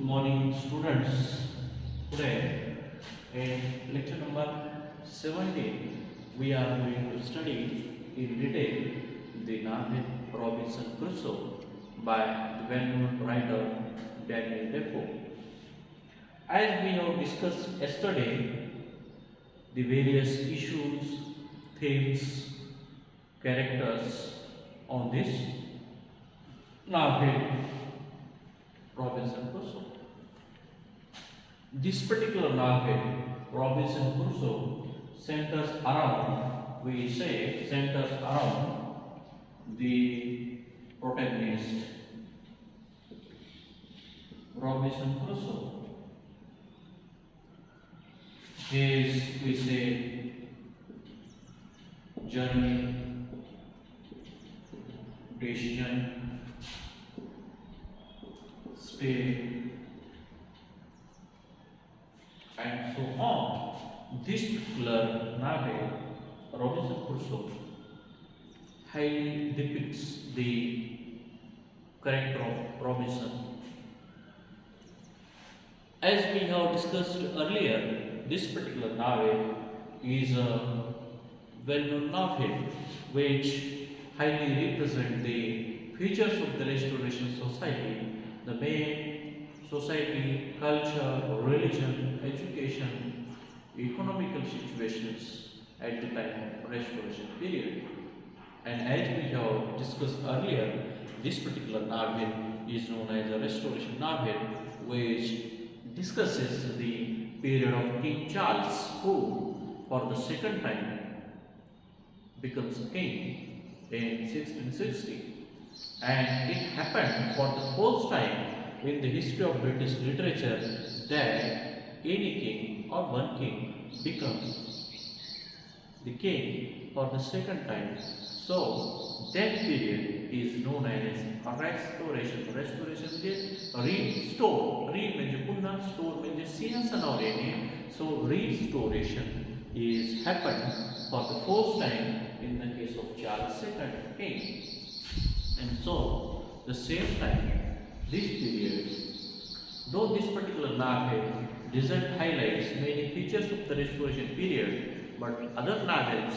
morning, students. Today, in lecture number 17, we are going to study in detail the novel Robinson Crusoe by the well-known writer Daniel Defoe. As we have discussed yesterday, the various issues, themes, characters on this novel Robinson Crusoe. This particular novel, Robinson Crusoe, centers around, centers around the protagonist, Robinson Crusoe. His, journey, decision, stay, and so on. This particular novel, Robinson Crusoe, highly depicts the character of Robinson. As we have discussed earlier, this particular novel is a well-known novel which highly represents the features of the Restoration Society, the main society, culture, religion, education, economical situations at the time of Restoration period. And as we have discussed earlier, this particular novel is known as a Restoration novel, which discusses the period of King Charles, who for the second time becomes king in 1660. And it happened for the first time in the history of British literature that any king or one king becomes the king for the second time. So that period is known as a restoration. Restoration means restore. Re means punna, store means सिंहासनावर येणे. So restoration is happened for the first time in the case of Charles II king. And so the same time, this period, though this particular novel doesn't highlight many features of the Restoration period, but other novels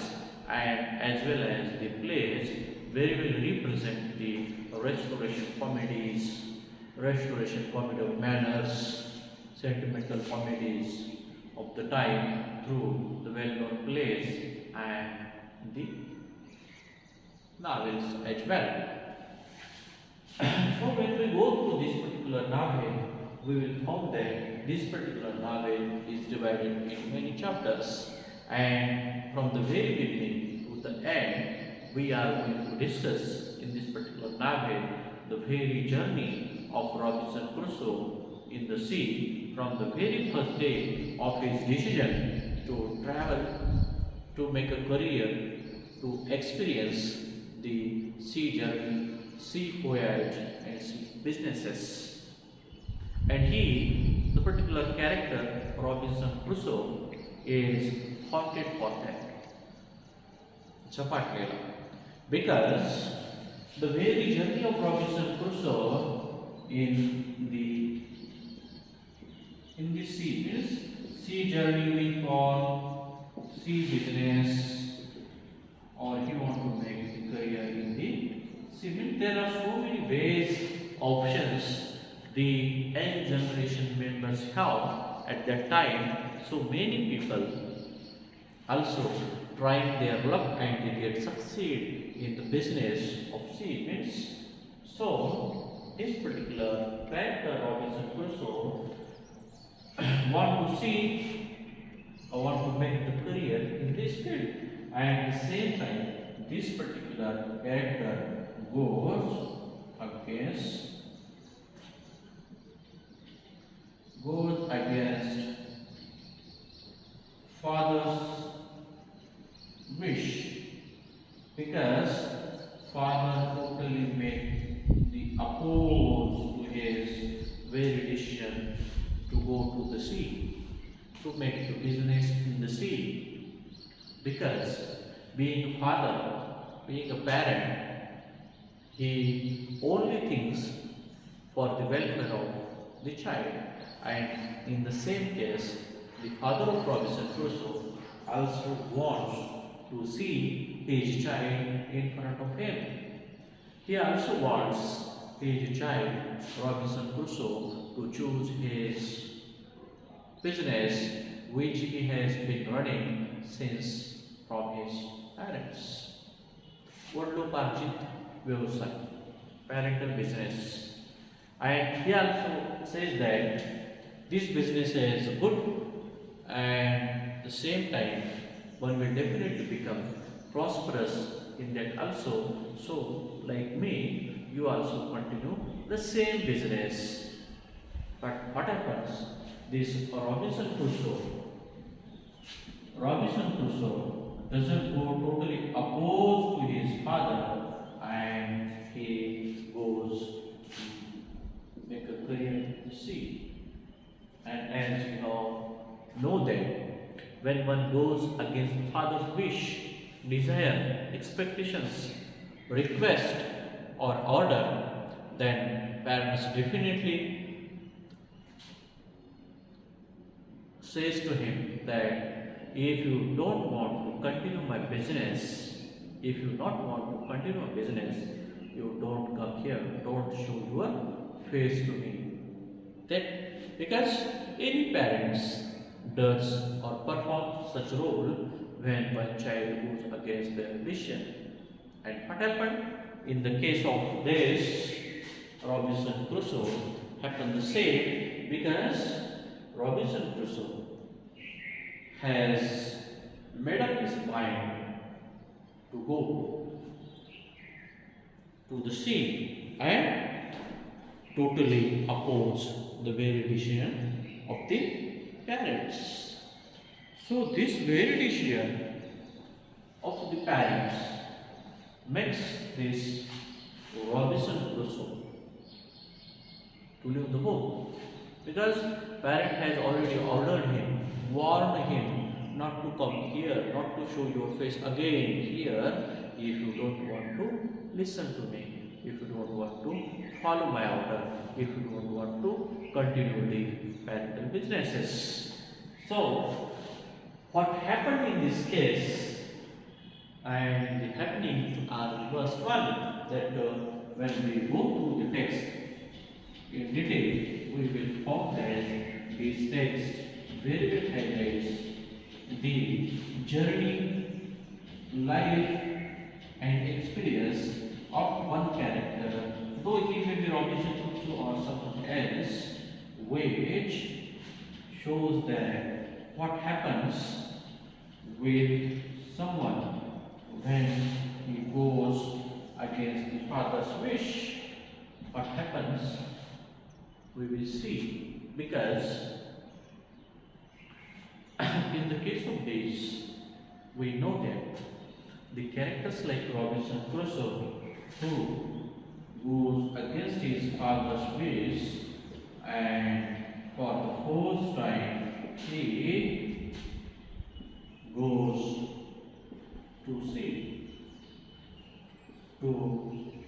and as well as the plays very well represent the Restoration comedies, Restoration comedy of manners, sentimental comedies of the time through the well-known plays and the novels as well. So when we go through this particular novel, we will find that this particular novel is divided into many chapters, and from the very beginning to the end, we are going to discuss in this particular novel the very journey of Robinson Crusoe in the sea from the very first day of his decision to travel, to make a career, to experience the sea journey, sea voyage and sea businesses. And he, the particular character Robinson Crusoe, is haunted for that. Chapatlela. Because the very journey of Robinson Crusoe in the sea means sea journey we call sea business, or he want to make the career in the sea. Means there are so many ways, options the young generation members have at that time. So many people also trying their luck and they get succeed in the business of sea means. So this particular character Robinson Crusoe want to see or want to make the career in this field, and at the same time this particular character goes against father's wish, because father totally made the oppose to his very decision to go to the sea, to make the business in the sea, because being a father, being a parent, he only thinks for the welfare of the child. And in the same case, the father of Robinson Crusoe also wants to see his child in front of him. He also wants his child, Robinson Crusoe, to choose his business which he has been running since from his parents. वडिलोपार्जित व्यवसाय, parental business. And he also says that this business is good and at the same time one will definitely become prosperous in that also. So like me, you also continue the same business. But what happens? This Robinson Crusoe doesn't go totally opposed to his father and he goes to make a career in the sea. And as you know that when one goes against the father's wish, desire, expectations, request or order, then parents definitely says to him that if you don't want to continue my business, if you don't want to continue my business, you don't come here, don't show your face to me. That because any parents does or perform such role when one child goes against their decision. And what happened in the case of this Robinson Crusoe happened the same, because Robinson Crusoe has made up his mind to go to the sea and totally oppose the very decision of the parents. So this very decision of the parents makes this Robinson Crusoe to leave the home, because parent has already ordered him, warned him not to come here, not to show your face again here if you don't want to listen to me, if you don't want to follow my order, if you don't want to continue the parental businesses. So what happened in this case, and the happenings are first one, that when we go through the text in detail, we will find that this text very well highlights the journey, life and experience of one character, though he may be Robinson Crusoe or someone else, which shows that what happens with someone when he goes against the father's wish. What happens we will see, because in the case of this, we know that the characters like Robinson Crusoe, who goes against his father's wish and for the first time he goes to sea to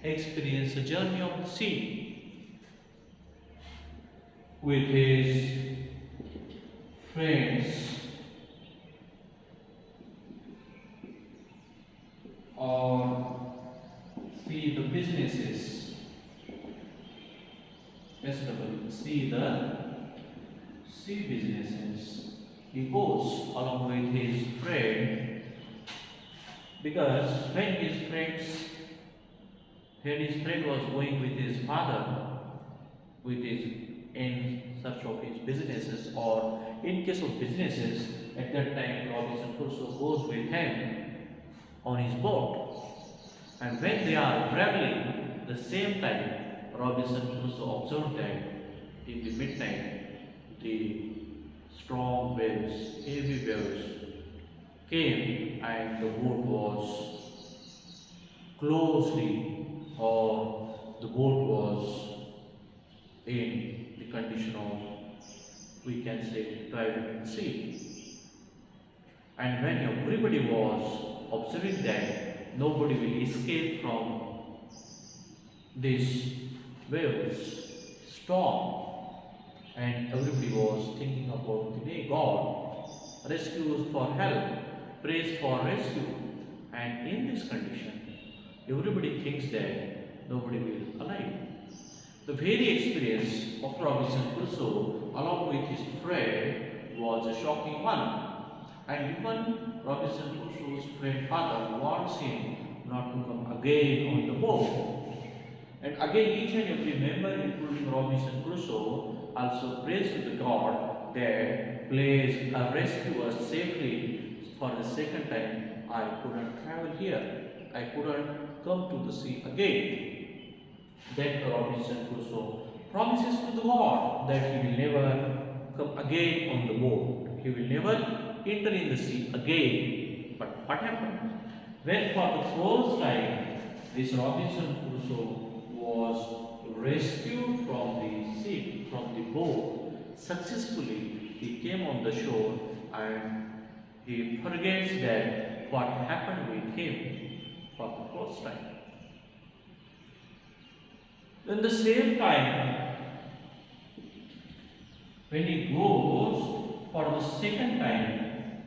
experience the journey of the sea with his friends or see the businesses, see the sea businesses. He goes along with his friend, because when his friend was going with his father, in search of his businesses, or in case of businesses, at that time Robinson Crusoe goes with him on his boat. And when they are traveling, the same time Robinson Crusoe observed that in the midnight the strong waves, heavy waves came and the boat was closely, or the boat was in the condition of, we can say, driving in sea. And when everybody was observing that nobody will escape from this waves storm, and everybody was thinking about the day God rescues for help, prays for rescue, and in this condition, everybody thinks that nobody will alive. The very experience of Robinson Crusoe, along with his friend, was a shocking one, and even Robinson Crusoe's friend father warns him not to come again on the boat. And again, each and every member, including Robinson Crusoe, also prays to the God that please rescue us safely. For the second time, I couldn't travel here. I couldn't come to the sea again. Then Robinson Crusoe promises to the God that he will never come again on the boat. He will never enter in the sea again. But what happened? When for the first time this Robinson Crusoe was rescued from the ship, from the boat, successfully, he came on the shore and he forgets that what happened with him for the first time. Then the same time, when he goes for the second time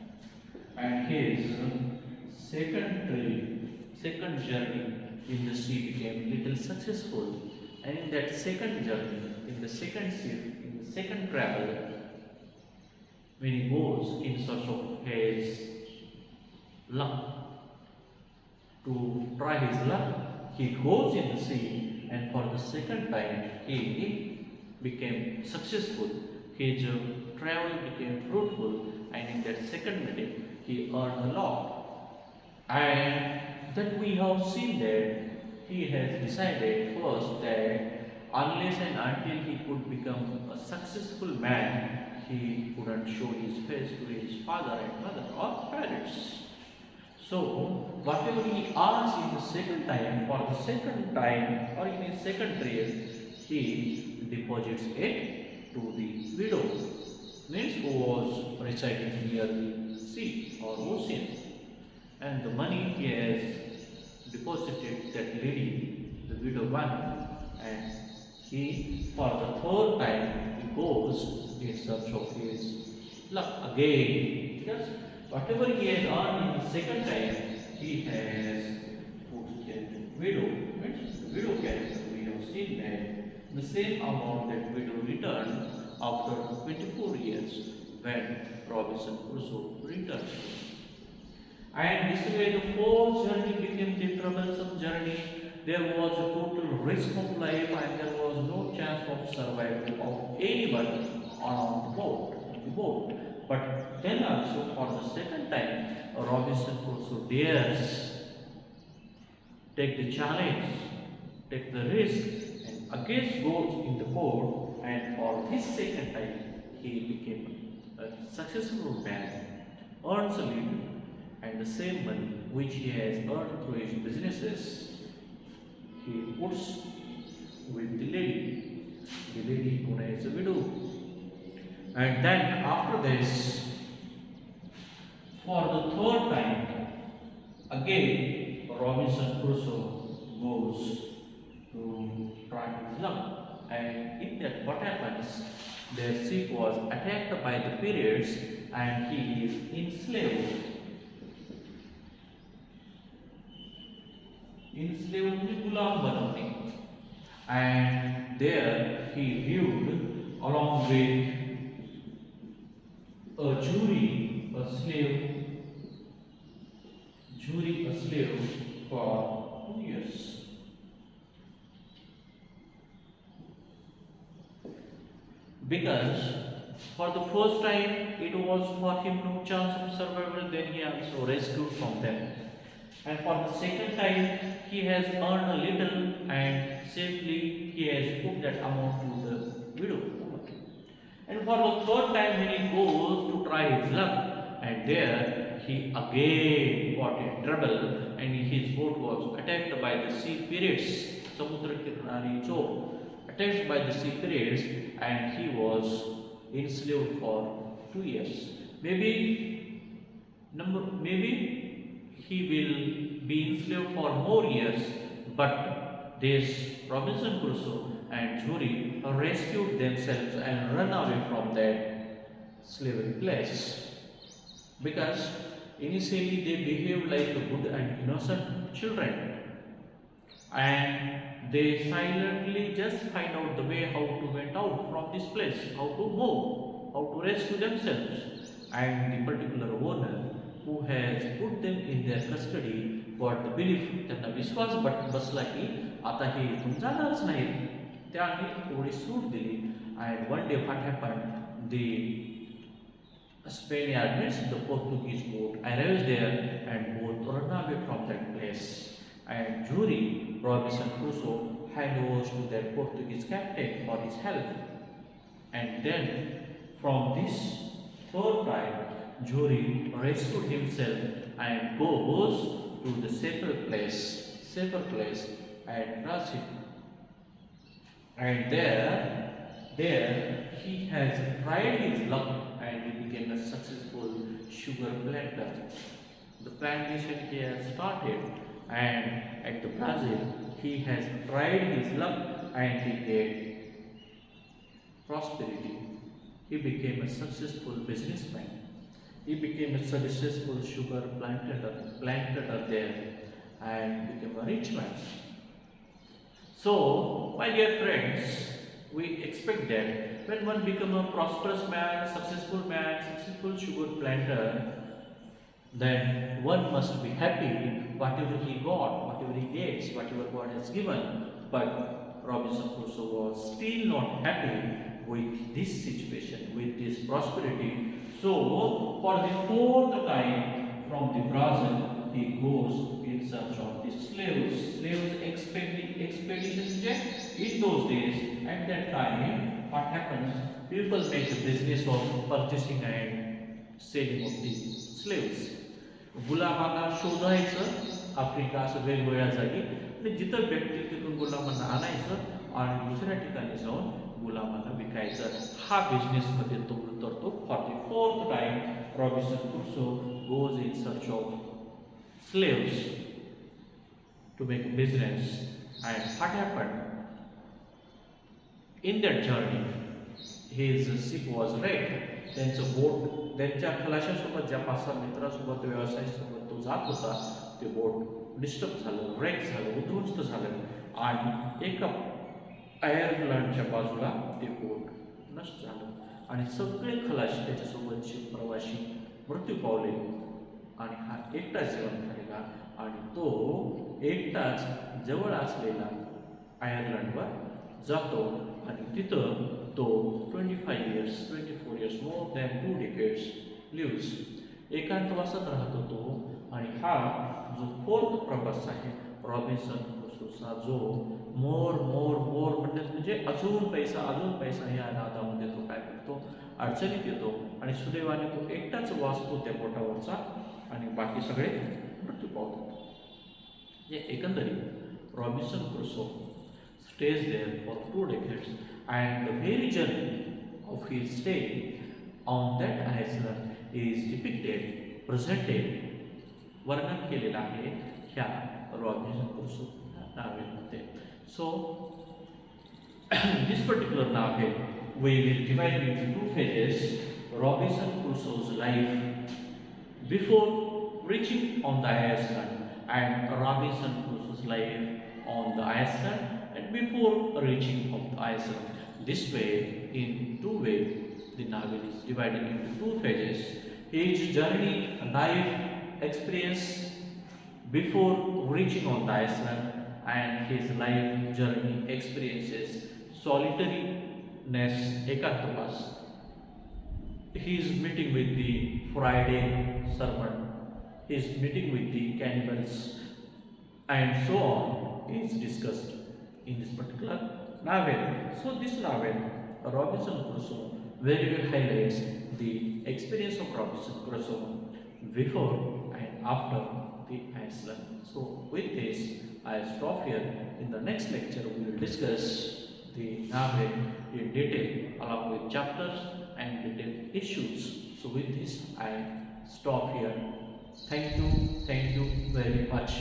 and his second journey in the sea became little successful, and in that second journey, in the second ship, in the second travel, when he goes in search of his luck, to try his luck, he goes in the sea, and for the second time he became successful. His travel became fruitful, and in that second meeting he earned a lot. And that we have seen that he has decided first that unless and until he could become a successful man, he couldn't show his face to his father and mother or parents. So, whatever he earns in the second time, for the second time or in his second trade, he deposits it to the widow, means who was residing near the sea or ocean. And the money he has deposited that lady, the widow one, and he, for the third time, he goes in search of his luck again. Because whatever he has earned in the second time, he has put that widow. Means the widow character, we have seen that the same amount that widow returned after 24 years when Robinson Crusoe returned. And this way the fourth journey became the troublesome journey. There was a total risk of life and there was no chance of survival of anybody on the boat. But then also for the second time, Robinson Crusoe dares take the challenge, take the risk, and again goes in the boat. And for this second time, he became a successful man, earns a living, and the same money which he has earned through his businesses, he puts with the lady who is a widow. And then after this, for the third time, again Robinson Crusoe goes to try his luck. And in that, what happens? Their ship was attacked by the pirates and he is enslaved. Gulam Banani. And there he viewed along with a jury, a slave for 2 years. Because for the first time it was for him no chance of survival, then he also rescued from them. And for the second time he has earned a little and safely he has put that amount to the widow. And for the third time when he goes to try his luck, and there he again got in trouble and his boat was attacked by the sea pirates, Samudra Kirnari Chor, attacked by the sea pirates, and he was enslaved for 2 years. Maybe he will be enslaved for more years, but this Robinson Crusoe and Jury rescued themselves and run away from that slavery place, because initially they behaved like good and innocent children, and they silently just find out the way how to get out from this place, how to move, how to rescue themselves. And the particular owner who has put them in their custody got the belief, त्यांना विश्वास बसला की आता हे इथून जाणारच नाहीत, त्याने थोडी सूट दिली. And one day what happened, the Spaniard, means the Portuguese boat, arrives there and both run away from that place. And Jury, Robinson Crusoe, handovers to that Portuguese captain for his help. And then, from this third time, Jury rescued himself and goes to the safer place at Brazil. And there he has tried his luck and he became a successful sugar planter. The plantation he has started, and at the Brazil he has tried his luck and he gained prosperity. He became a successful businessman. He became a successful sugar planter there and became a rich man. So, my dear friends, we expect that when one becomes a prosperous man, successful sugar planter, then one must be happy whatever he got, whatever he gets, whatever God has given. But Robinson Crusoe was still not happy with this situation, with this prosperity. So, for the fourth time from the Brazil, he goes in search of the slaves. Expedition check. In those days, at that time, what happens? People make a business of purchasing and selling of the slaves. गुलामांना शोधायचं Africa असं वेगवेगळ्या जागी आणि जिथं भेटतील तिथून गुलामांना आणायचं आणि दुसऱ्या ठिकाणी जाऊन गुलामांना विकायचं. हा बिझनेसमध्ये तो उतरतो. For the fourth time Robinson Crusoe goes in search of slaves to make a business. And what happened in that journey? His ship was raid. त्यांचं बोट त्यांच्या खलाशासोबत ज्या 5-6 मित्रासोबत व्यवसायासोबत तो जात होता, ते बोट डिस्टर्ब झालं, रेक झालं, उद्ध्वस्त झालं आणि एका आयर्लंडच्या बाजूला ते बोट नष्ट झालं आणि सगळे खलाशी त्याच्यासोबतचे प्रवासी मृत्यू पावले आणि हा एकटाच जीवन झालेला आणि तो एकटाच जवळ असलेला आयर्लंडवर जातो आणि तिथं तो 24 years, more than 2 decades lives. एकांतवासात राहतो तो आणि हा जो फोर्थ प्रवास आहे रॉबिन्सन क्रुसोचा, जो मोर म्हणजे अजून पैसा या नादामध्ये तो काय करतो, अडचणीत येतो आणि सुदैवाने तो एकटाच वाचतो त्या बोटावरचा आणि बाकी सगळे मृत्यू पावतात. या एकंदरीत Robinson Crusoe stays there for 2 decades, and the very journey of his stay on that island is depicted, presented, वर्णन केलेलं आहे ह्या Robinson Crusoe नावेमध्ये. So this particular novel we will divide into 2 phases: Robinson Crusoe's life before reaching on the island and Robinson Crusoe's life on the island and before reaching of the island. This way, in 2 ways, the novel is divided into 2 phases: his journey, life experience before reaching on the island, and his life journey experiences, solitariness, ekantavas, his meeting with the Friday servant, his meeting with the cannibals, and so on is discussed in this particular novel. So this novel, Robinson Crusoe, very well highlights the experience of Robinson Crusoe before and after the island. So with this, I stop here. In the next lecture, we will discuss the novel in detail along with chapters and detailed issues. So with this, I stop here. Thank you very much.